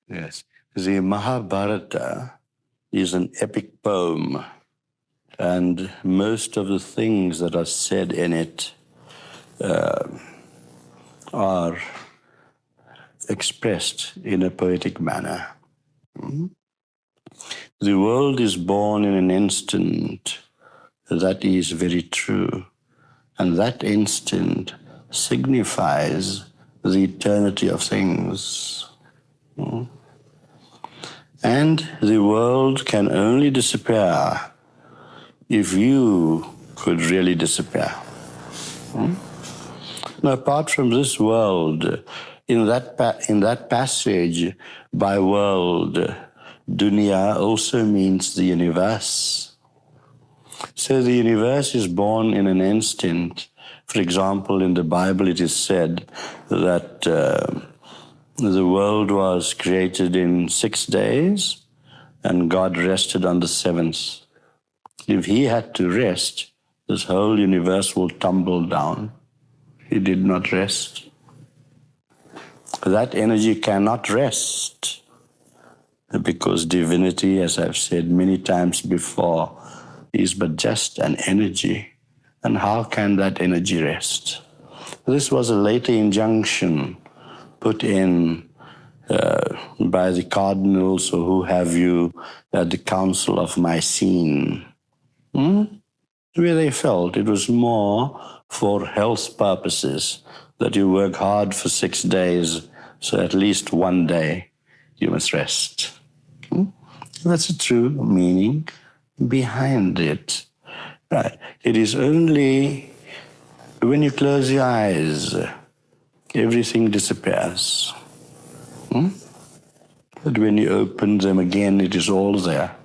Yes. The Mahabharata is an epic poem, and most of the things that are said in it are expressed in a poetic manner. The world is born in an instant. That is very true. And that instant signifies the eternity of things. And the world can only disappear if you could really disappear. Now, apart from this world, in that passage, by world, dunya also means the universe. So the universe is born in an instant. For example, in the Bible it is said that the world was created in 6 days and God rested on the seventh. If he had to rest, this whole universe will tumble down. He did not rest. That energy cannot rest because divinity, as I've said many times before, is but just an energy. And how can that energy rest? This was a later injunction put in by the cardinals or who have you at the Council of Nicene, where they felt it was more for health purposes that you work hard for 6 days, so at least one day you must rest. That's a true meaning behind it. Right. It is only when you close your eyes, everything disappears. But when you open them again, it is all there.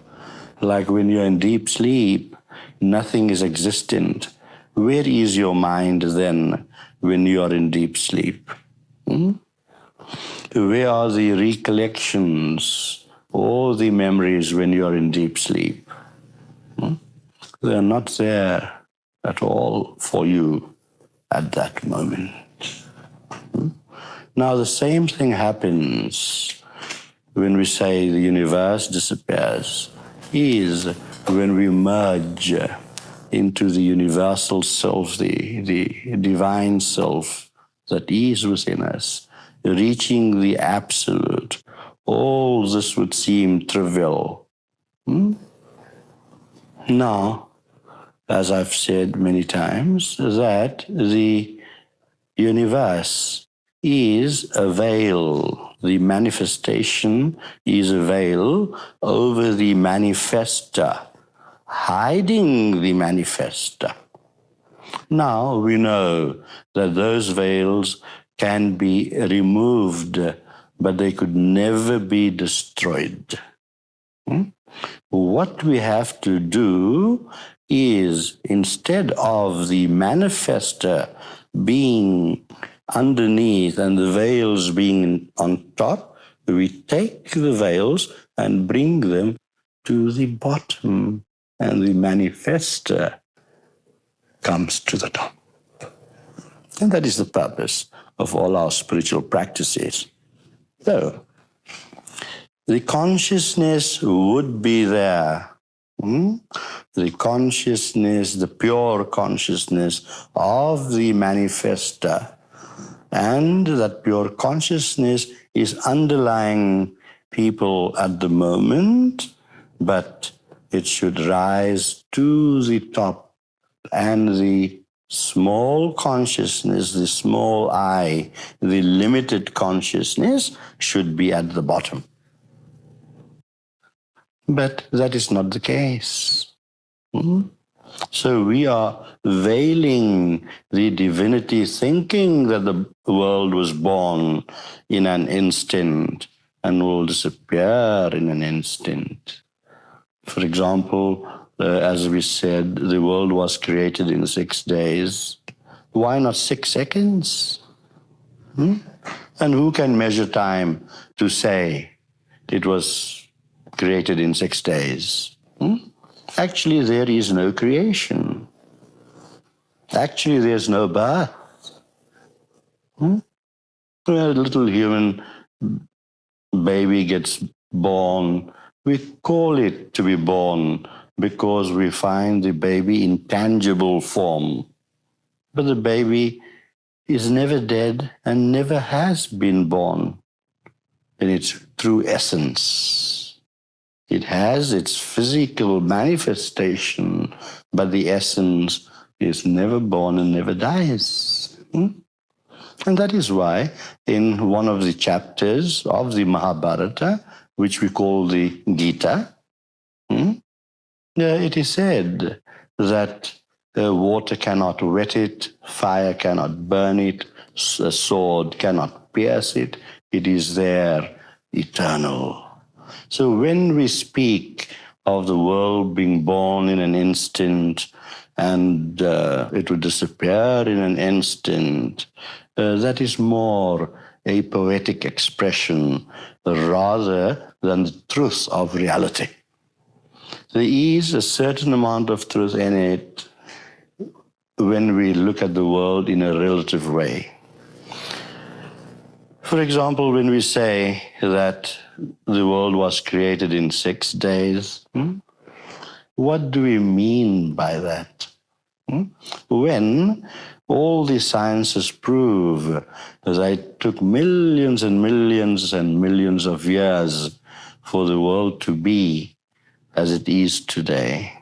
Like when you're in deep sleep, nothing is existent. Where is your mind then when you are in deep sleep? Where are the recollections, all the memories when you are in deep sleep? They are not there at all for you at that moment. Now the same thing happens when we say the universe disappears, is when we merge into the universal self, the divine self that is within us, reaching the absolute. All this would seem trivial. Now, as I've said many times, that the universe is a veil. The manifestation is a veil over the manifester, hiding the manifester. Now we know that those veils can be removed, but they could never be destroyed. What we have to do is, instead of the manifester being underneath and the veils being on top, we take the veils and bring them to the bottom, and the manifester comes to the top. And that is the purpose of all our spiritual practices. So, the consciousness would be there. The consciousness, the pure consciousness of the manifester. And that pure consciousness is underlying people at the moment, but it should rise to the top, and the small consciousness, the small I, the limited consciousness should be at the bottom. But that is not the case. So we are veiling the divinity, thinking that the world was born in an instant and will disappear in an instant. For example, as we said, the world was created in 6 days. Why not 6 seconds? And who can measure time to say it was created in 6 days? Actually, there is no creation. Actually, there's no birth. A little human baby gets born, we call it to be born because we find the baby in tangible form. But the baby is never dead and never has been born in its true essence. It has its physical manifestation, but the essence is never born and never dies. And that is why in one of the chapters of the Mahabharata, which we call the Gita, it is said that water cannot wet it, fire cannot burn it, a sword cannot pierce it. It is there, eternal. So when we speak of the world being born in an instant and it would disappear in an instant, that is more a poetic expression rather than the truth of reality. There is a certain amount of truth in it when we look at the world in a relative way. For example, when we say that the world was created in 6 days, what do we mean by that? When all the sciences prove that it took millions and millions and millions of years for the world to be as it is today.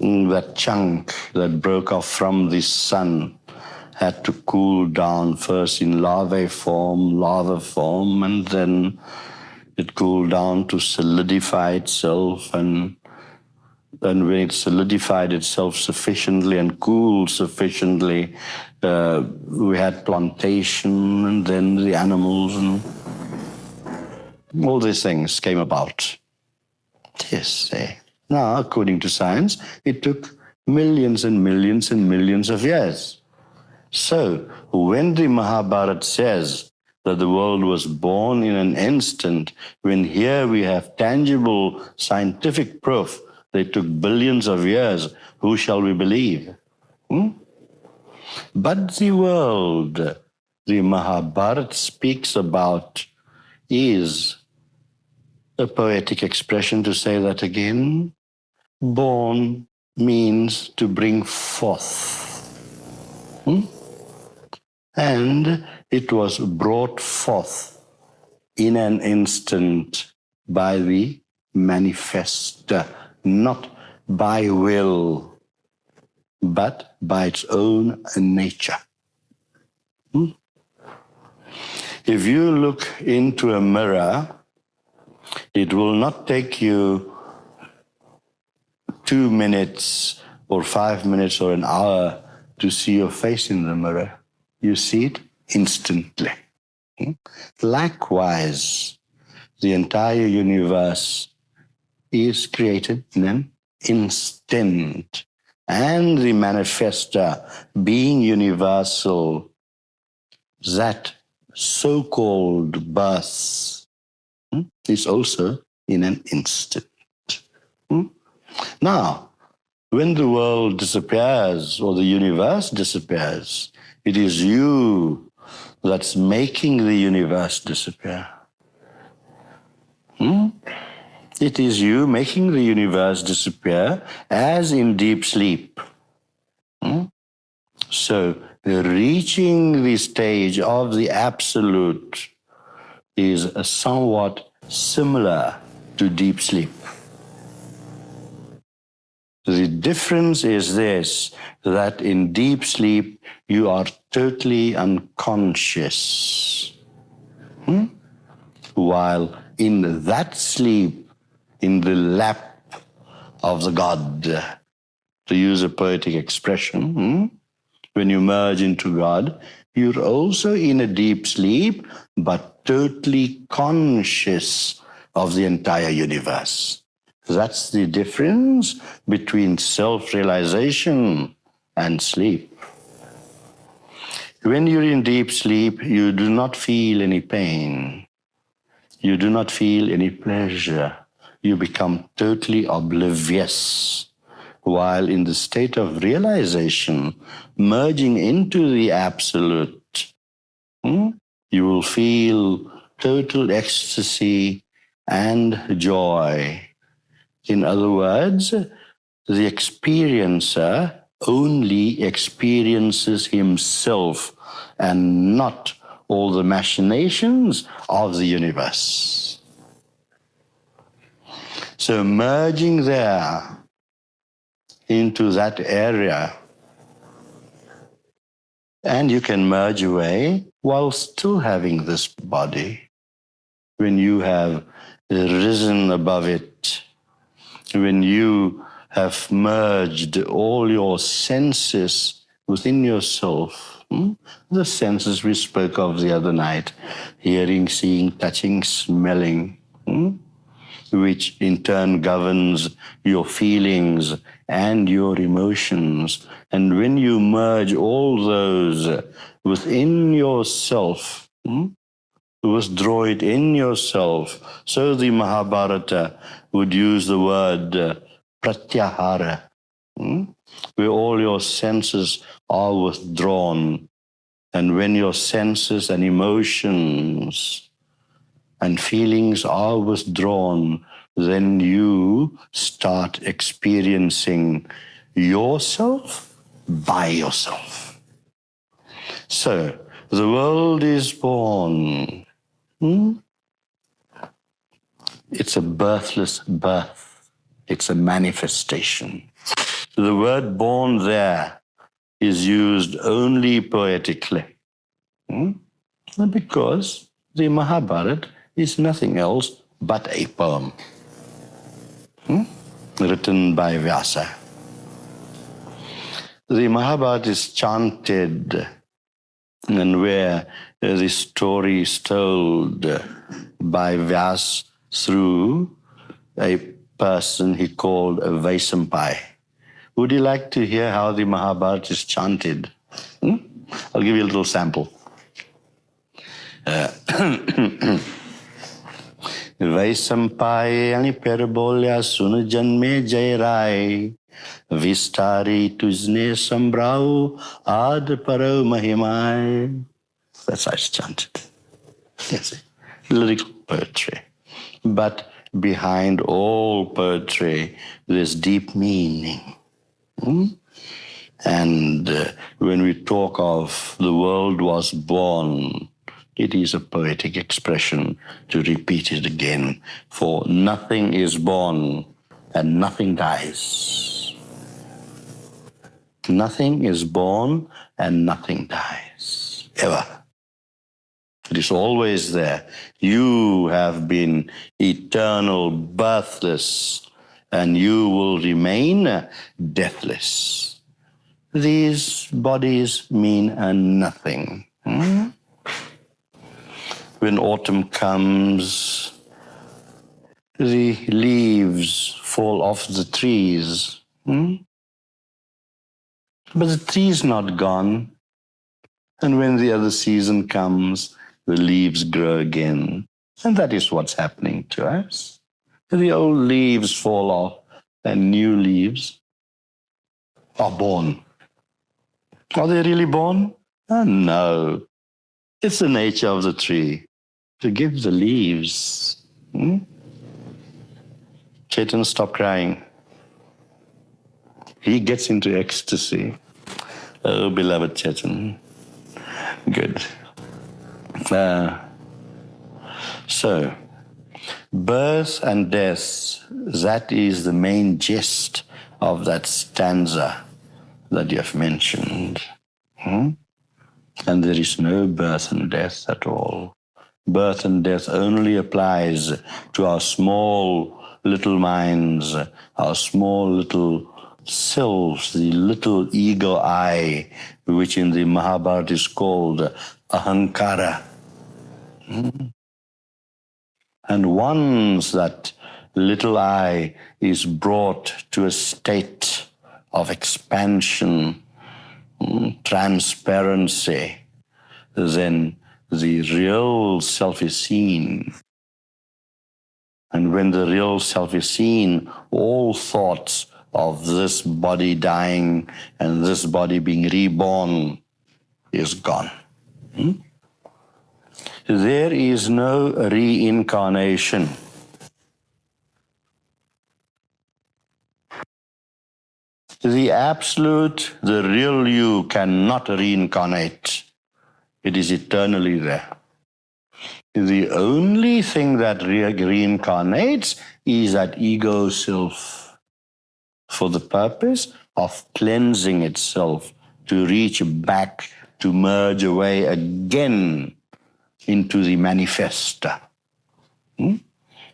That chunk that broke off from the sun had to cool down first in lava form, and then it cooled down to solidify itself, and when it solidified itself sufficiently and cooled sufficiently, we had plantation, and then the animals, and all these things came about. Yes. Now, according to science, it took millions and millions and millions of years. So, when the Mahabharata says that the world was born in an instant, when here we have tangible scientific proof that it took billions of years, who shall we believe? But the world the Mahabharata speaks about is a poetic expression to say that again. Born means to bring forth. And it was brought forth in an instant by the manifester, not by will, but by its own nature. If you look into a mirror, it will not take you 2 minutes or 5 minutes or an hour to see your face in the mirror. You see it instantly. Likewise, the entire universe is created in an instant. And the manifester, being universal, that so-called birth is also in an instant. Now, when the world disappears or the universe disappears, it is you that's making the universe disappear. It is you making the universe disappear as in deep sleep. So, reaching the stage of the absolute is somewhat similar to deep sleep. The difference is this, that in deep sleep you are totally unconscious. While in that sleep, in the lap of the God, to use a poetic expression, when you merge into God, you're also in a deep sleep, but totally conscious of the entire universe. That's the difference between self-realization and sleep. When you're in deep sleep, you do not feel any pain. You do not feel any pleasure. You become totally oblivious. While in the state of realization, merging into the absolute, you will feel total ecstasy and joy. In other words, the experiencer only experiences himself and not all the machinations of the universe. So merging there into that area, and you can merge away while still having this body. When you have risen above it, when you have merged all your senses within yourself, the senses we spoke of the other night, hearing, seeing, touching, smelling, which in turn governs your feelings and your emotions. And when you merge all those within yourself, withdraw it in yourself. So the Mahabharata would use the word pratyahara, where all your senses are withdrawn. And when your senses and emotions and feelings are withdrawn, then you start experiencing yourself by yourself. So the world is born. It's a birthless birth. It's a manifestation. The word born there is used only poetically. Because the Mahabharata is nothing else but a poem written by Vyasa. The Mahabharata is chanted, and where the story is told by Vyasa through a person he called a Vaisampai. Would you like to hear how the Mahabharata is chanted? I'll give you a little sample. Vaisampai ani perbolya sun janme jay rai vistari tujne sambrau ad paro mahimai. That's how it's chanted. Yes, lyrical poetry. But behind all poetry, there's deep meaning. And when we talk of the world was born, it is a poetic expression to repeat it again. For nothing is born and nothing dies. Nothing is born and nothing dies, ever. It is always there. You have been eternal, birthless, and you will remain deathless. These bodies mean nothing. When autumn comes, the leaves fall off the trees. But the tree's not gone. And when the other season comes, the leaves grow again. And that is what's happening to us. The old leaves fall off and new leaves are born. Are they really born? No. It's the nature of the tree to give the leaves. Chetan, stop crying. He gets into ecstasy. Oh, beloved Chetan. Good. So, birth and death, that is the main gist of that stanza that you have mentioned. And there is no birth and death at all. Birth and death only applies to our small little minds, our small little selves, the little ego I, which in the Mahabharata is called ahankara. And once that little I is brought to a state of expansion, transparency, then the real self is seen. And when the real self is seen, all thoughts of this body dying and this body being reborn is gone. there is no reincarnation. The absolute, the real you cannot reincarnate. It is eternally there. The only thing that reincarnates is that ego self for the purpose of cleansing itself to reach back, to merge away again into the manifesta.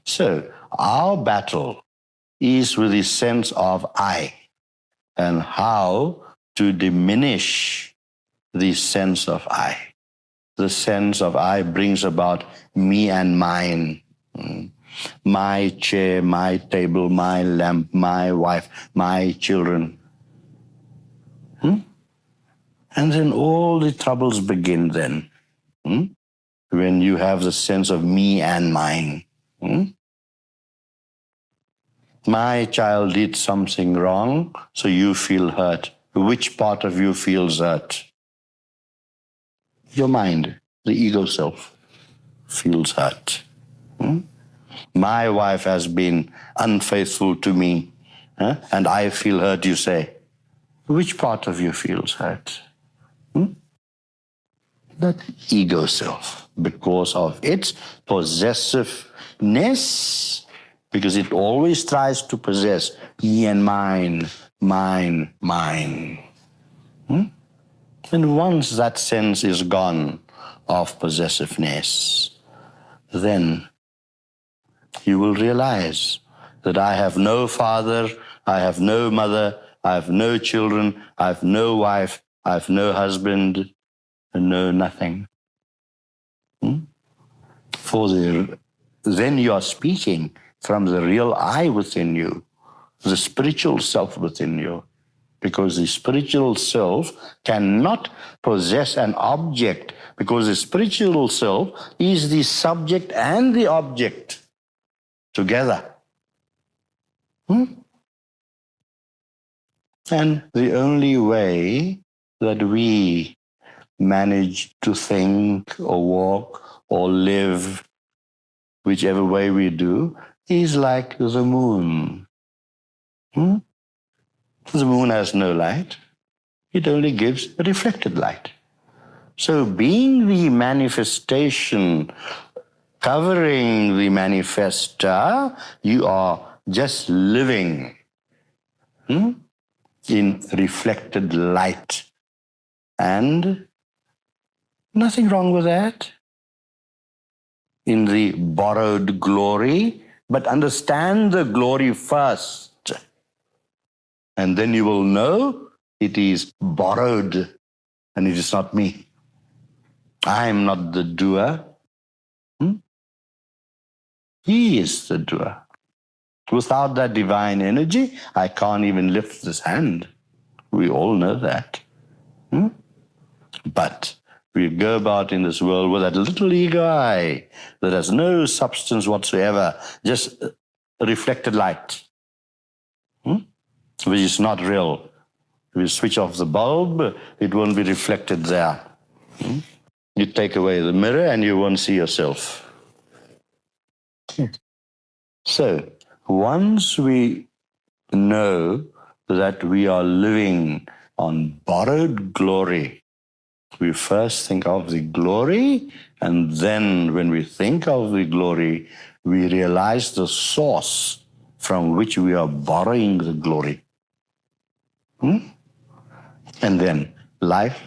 So our battle is with the sense of I and how to diminish the sense of I. The sense of I brings about me and mine. My chair, my table, my lamp, my wife, my children. And then all the troubles begin then. When you have the sense of me and mine. My child did something wrong, so you feel hurt. Which part of you feels hurt? Your mind, the ego self, feels hurt. My wife has been unfaithful to me, and I feel hurt, you say. Which part of you feels hurt? That ego self, because of its possessiveness, because it always tries to possess me and mine, mine, mine. And once that sense is gone of possessiveness, then you will realize that I have no father, I have no mother, I have no children, I have no wife, I have no husband, and no nothing. Then you are speaking from the real I within you, the spiritual self within you. Because the spiritual self cannot possess an object, because the spiritual self is the subject and the object together. And the only way that we manage to think or walk or live, whichever way we do, is like the moon. The moon has no light. It only gives reflected light. So being the manifestation, covering the manifesta, you are just living in reflected light. And nothing wrong with that. In the borrowed glory, but understand the glory first. And then you will know it is borrowed and it is not me. I am not the doer. He is the doer. Without that divine energy, I can't even lift this hand. We all know that. But we go about in this world with that little ego eye that has no substance whatsoever, just reflected light, which is not real. If you switch off the bulb, it won't be reflected there. You take away the mirror and you won't see yourself. So, once we know that we are living on borrowed glory, we first think of the glory, and then when we think of the glory, we realize the source from which we are borrowing the glory. And then life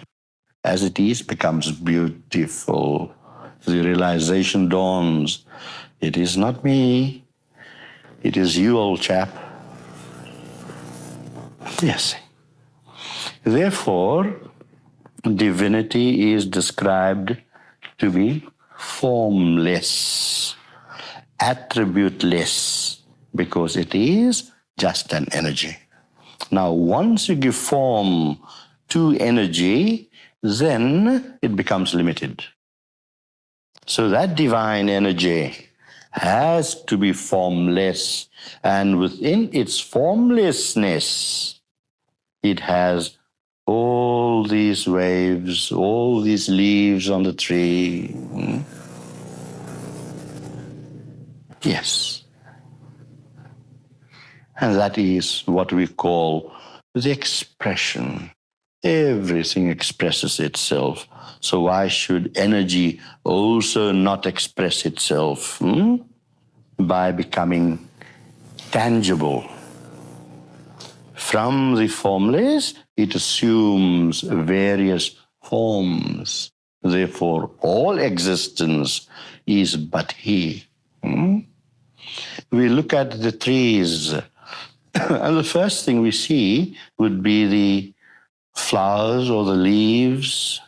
as it is becomes beautiful. The realization dawns. It is not me. It is you, old chap. Yes. Therefore, divinity is described to be formless, attributeless, because it is just an energy. Now, once you give form to energy, then it becomes limited. So that divine energy has to be formless, and within its formlessness, it has all these waves, all these leaves on the tree, Yes. And that is what we call the expression. Everything expresses itself. So why should energy also not express itself? By becoming tangible. From the formless, it assumes various forms. Therefore, all existence is but He. We look at the trees, and the first thing we see would be the flowers or the leaves,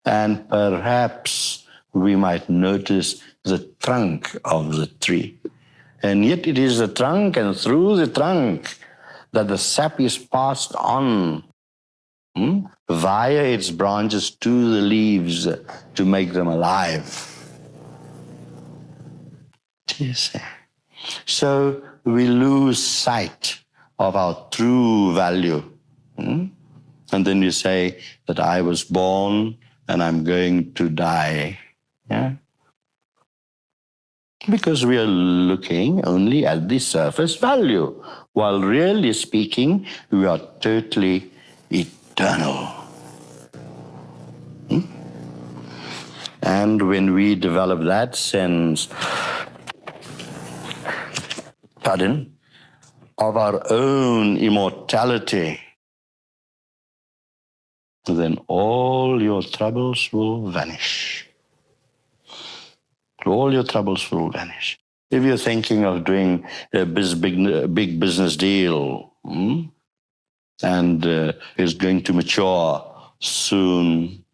and perhaps we might notice the trunk of the tree. And yet it is the trunk, and through the trunk that the sap is passed on via its branches to the leaves to make them alive. So we lose sight of our true value. And then you say that I was born and I'm going to die. Yeah? Because we are looking only at the surface value, while really speaking, we are totally eternal. And when we develop that sense, of our own immortality, then all your troubles will vanish. All your troubles will vanish. If you're thinking of doing a big business deal and it's going to mature soon,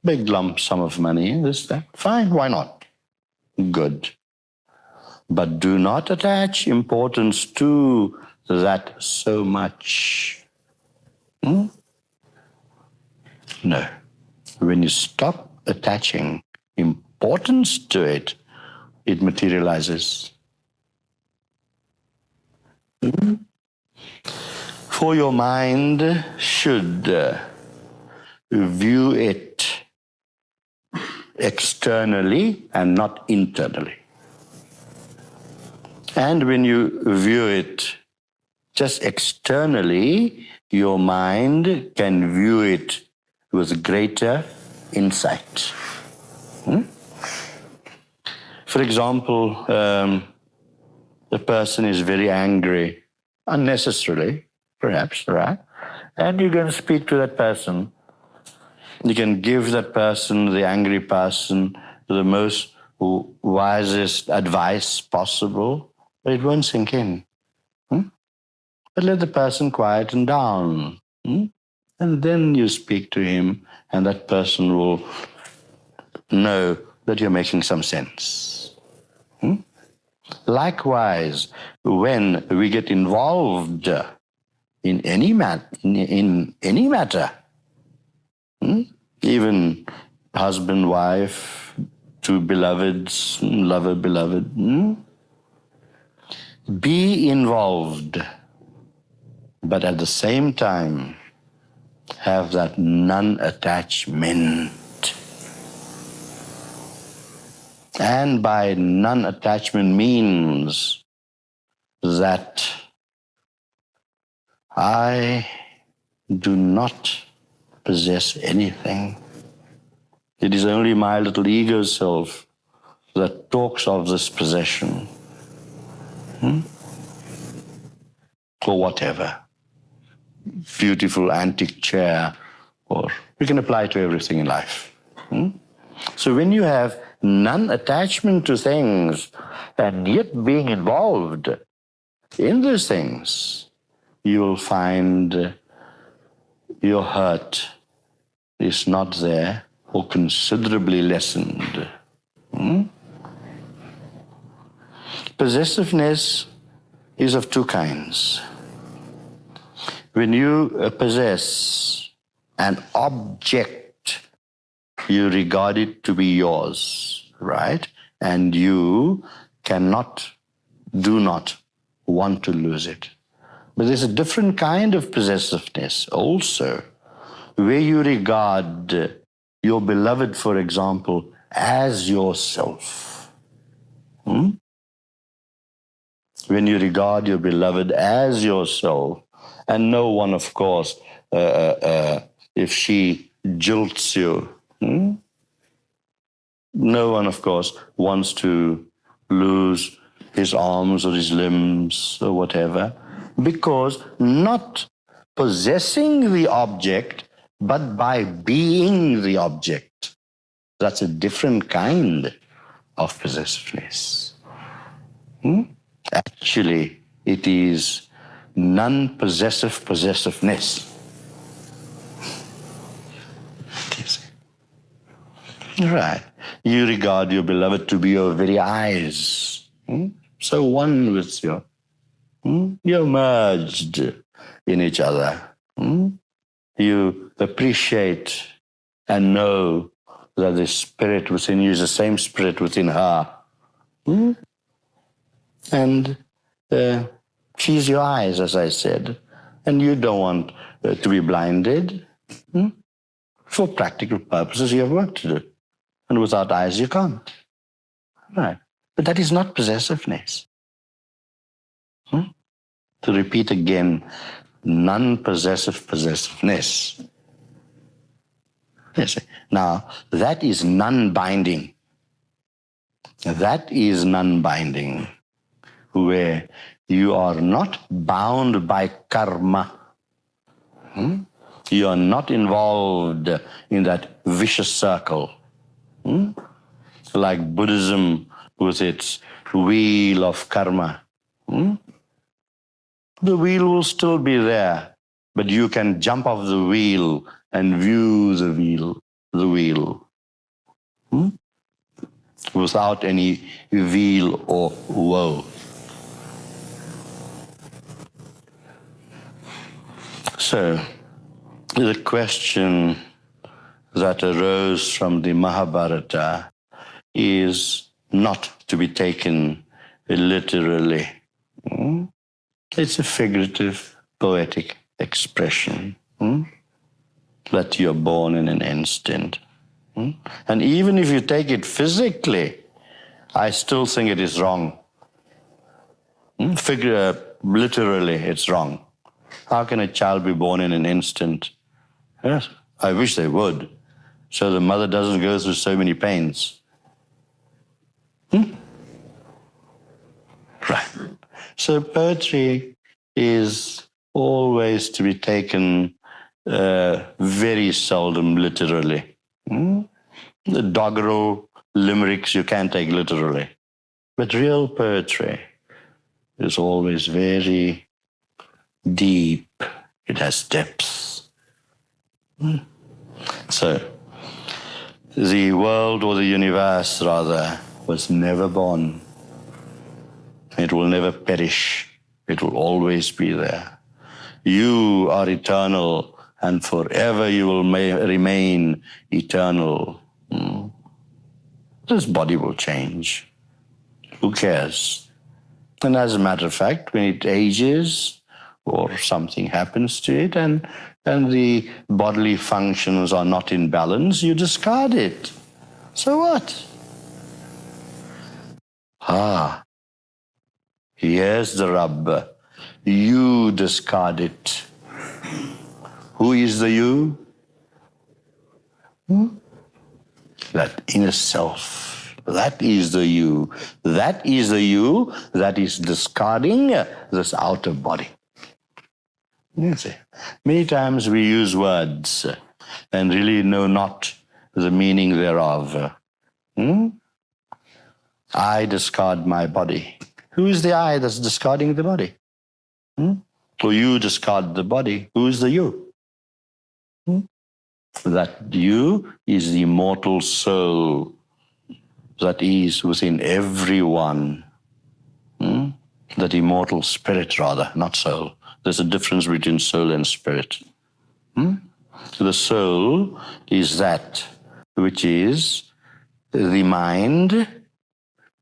big lump sum of money, this, that, fine, why not? Good. But do not attach importance to that so much. No. When you stop attaching importance to it, it materializes. For your mind should view it externally and not internally. And when you view it just externally, your mind can view it with greater insight. For example, the person is very angry, unnecessarily, perhaps, right? And you can speak to that person. You can give that person, the angry person, the most wisest advice possible, but it won't sink in. But let the person quieten down. And then you speak to him, and that person will know that you're making some sense. Likewise, when we get involved in any matter, even husband, wife, two beloveds, lover, beloved, be involved, but at the same time have that non-attachment. And by non-attachment means that I do not possess anything. It is only my little ego self that talks of this possession. Or whatever. Beautiful antique chair, or we can apply it to everything in life. So when you have non-attachment to things and yet being involved in those things, you will find your hurt is not there or considerably lessened. Possessiveness is of two kinds. When you possess an object, you regard it to be yours, right? And you do not want to lose it. But there's a different kind of possessiveness also, where you regard your beloved, for example, as yourself. When you regard your beloved as your soul, and no one, of course, if she jilts you, no one, of course, wants to lose his arms or his limbs or whatever, because not possessing the object, but by being the object. That's a different kind of possessiveness. Actually, it is non-possessive possessiveness. Right. You regard your beloved to be your very eyes. So one with you. You're merged in each other. You appreciate and know that the spirit within you is the same spirit within her. And she's your eyes, as I said. And you don't want to be blinded. For practical purposes, you have work to do. And without eyes, you can't. Right. But that is not possessiveness. To repeat again, non-possessive possessiveness. Yes. Now, that is non-binding. That is non-binding, where you are not bound by karma. You are not involved in that vicious circle. Like Buddhism with its wheel of karma. The wheel will still be there, but you can jump off the wheel and view the wheel. Without any wheel or woe. So, the question that arose from the Mahabharata is not to be taken literally. It's a figurative, poetic expression that you're born in an instant. And even if you take it physically, I still think it is wrong. Literally, it's wrong. How can a child be born in an instant? Yes, I wish they would, so the mother doesn't go through so many pains. Right. So poetry is always to be taken very seldom literally. The doggerel limericks you can't take literally. But real poetry is always very deep. It has depths. So, the world, or the universe rather, was never born. It will never perish. It will always be there. You are eternal, and forever you will remain eternal. This body will change. Who cares? And as a matter of fact, when it ages or something happens to it and the bodily functions are not in balance, you discard it. So what? Here's the rub. You discard it. Who is the you? That inner self. That is the you. That is the you that is discarding this outer body. You see, many times we use words and really know not the meaning thereof. I discard my body. Who is the I that's discarding the body? Or you discard the body. Who is the you? That you is the immortal soul that is within everyone. That immortal spirit, rather, not soul. There's a difference between soul and spirit. The soul is that which is the mind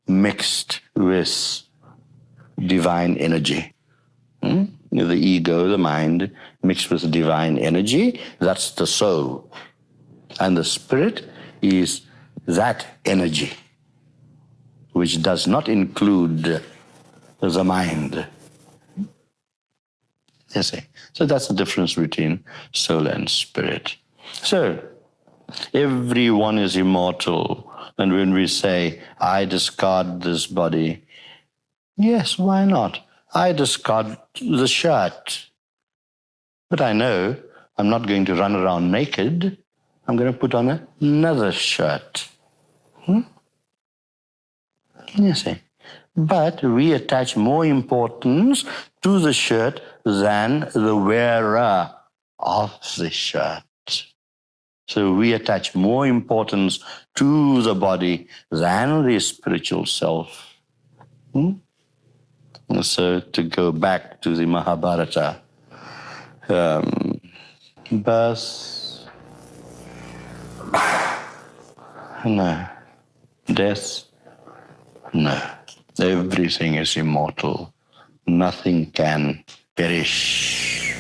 mixed with divine energy. The ego, the mind, mixed with divine energy, that's the soul. And the spirit is that energy, which which does not include the mind. You see? So that's the difference between soul and spirit. So, everyone is immortal. And when we say, I discard this body, yes, why not? I discard the shirt. But I know I'm not going to run around naked. I'm going to put on another shirt. You see? But we attach more importance to the shirt than the wearer of the shirt. So we attach more importance to the body than the spiritual self. So to go back to the Mahabharata, birth, no. Death, no. Everything is immortal. Nothing can perish.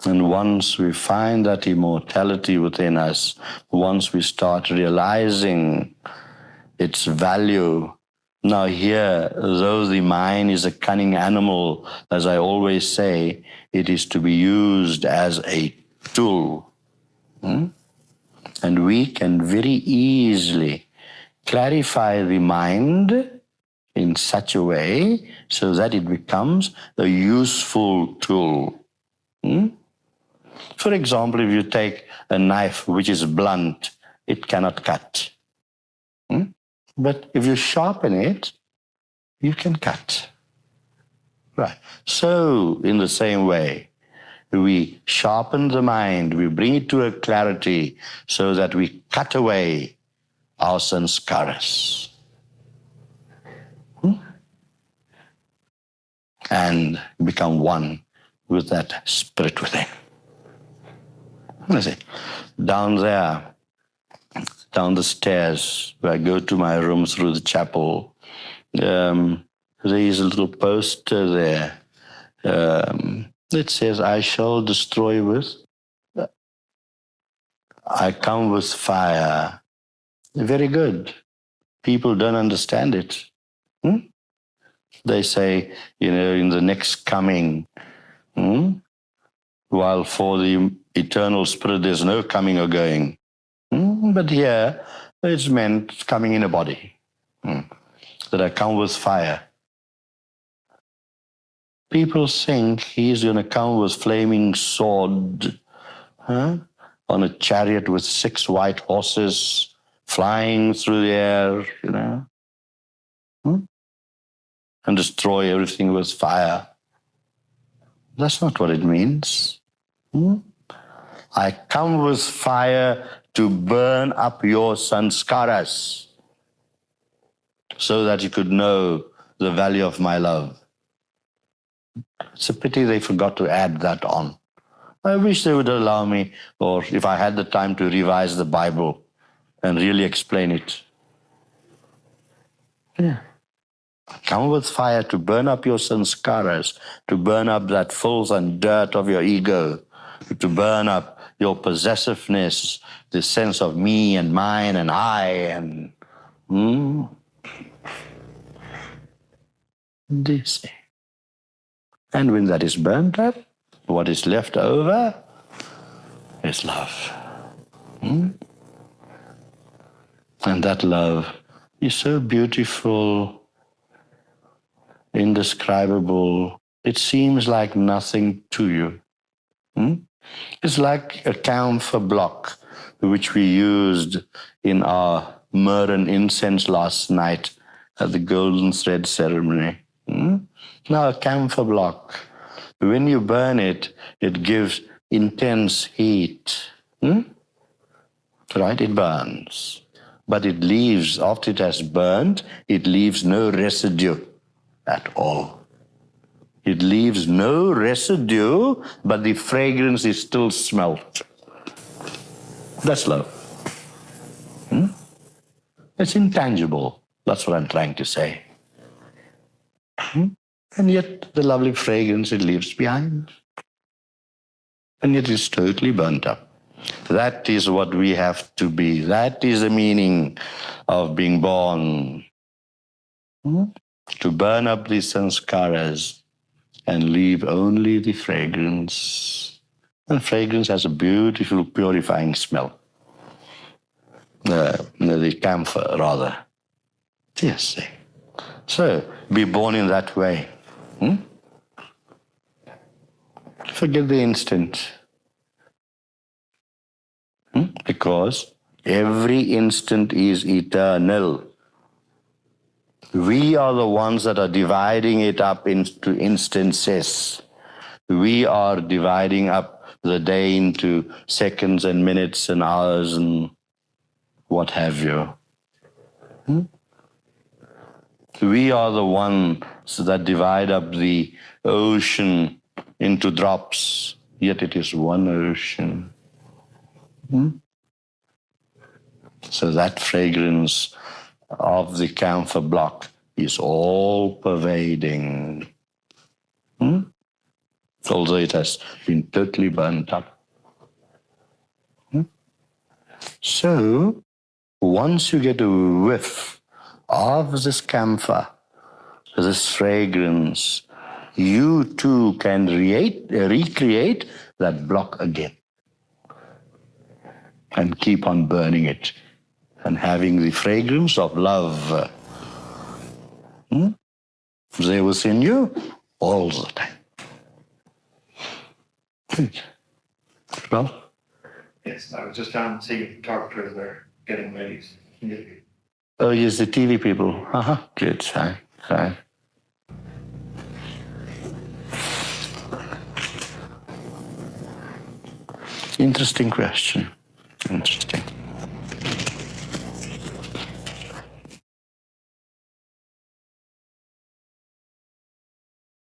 And once we find that immortality within us, once we start realizing its value, now here, though the mind is a cunning animal, as I always say, it is to be used as a tool. And we can very easily clarify the mind in such a way so that it becomes a useful tool. For example, if you take a knife which is blunt, it cannot cut. But if you sharpen it, you can cut. Right. So, in the same way, we sharpen the mind, we bring it to a clarity so that we cut away our sanskaras. And become one with that spirit within. See, down there, down the stairs, where I go to my room through the chapel, there is a little poster there. It says, I shall destroy with, I come with fire. Very good. People don't understand it. They say, in the next coming, while for the eternal spirit there's no coming or going. But here, it's meant coming in a body. That I come with fire. People think he's going to come with flaming sword, on a chariot with 6 white horses flying through the air, and destroy everything with fire. That's not what it means. I come with fire to burn up your sanskaras so that you could know the value of my love. It's a pity they forgot to add that on. I wish they would allow me, or if I had the time, to revise the Bible and really explain it. Yeah. Come with fire to burn up your sanskaras, to burn up that filth and dirt of your ego, to burn up your possessiveness, the sense of me and mine and I and this. And when that is burnt up, what is left over is love. And that love is so beautiful, indescribable. It seems like nothing to you. It's like a camphor block which we used in our myrrh and incense last night at the golden thread ceremony. Now a camphor block, when you burn it, it gives intense heat. Right? It burns. But it leaves, after it has burned, it leaves no residue at all. It leaves no residue, but the fragrance is still smelt. That's love. It's intangible. That's what I'm trying to say. And yet the lovely fragrance it leaves behind. And yet it's totally burnt up. That is what we have to be. That is the meaning of being born. To burn up the sanskaras and leave only the fragrance. And fragrance has a beautiful purifying smell. The camphor, rather. Yes. So, be born in that way. Forget the instant. Because every instant is eternal. We are the ones that are dividing it up into instances. We are dividing up the day into seconds and minutes and hours and what have you. We are the ones that divide up the ocean into drops, yet it is one ocean. So that fragrance of the camphor block is all pervading. Although it has been totally burnt up. So, once you get a whiff of this camphor, this fragrance, you too can recreate that block again and keep on burning it and having the fragrance of love there within you all the time. Well? Yes, I was just down to see the photographers there getting ready. Oh, yes, the TV people. Good. Hi. Interesting question. Interesting.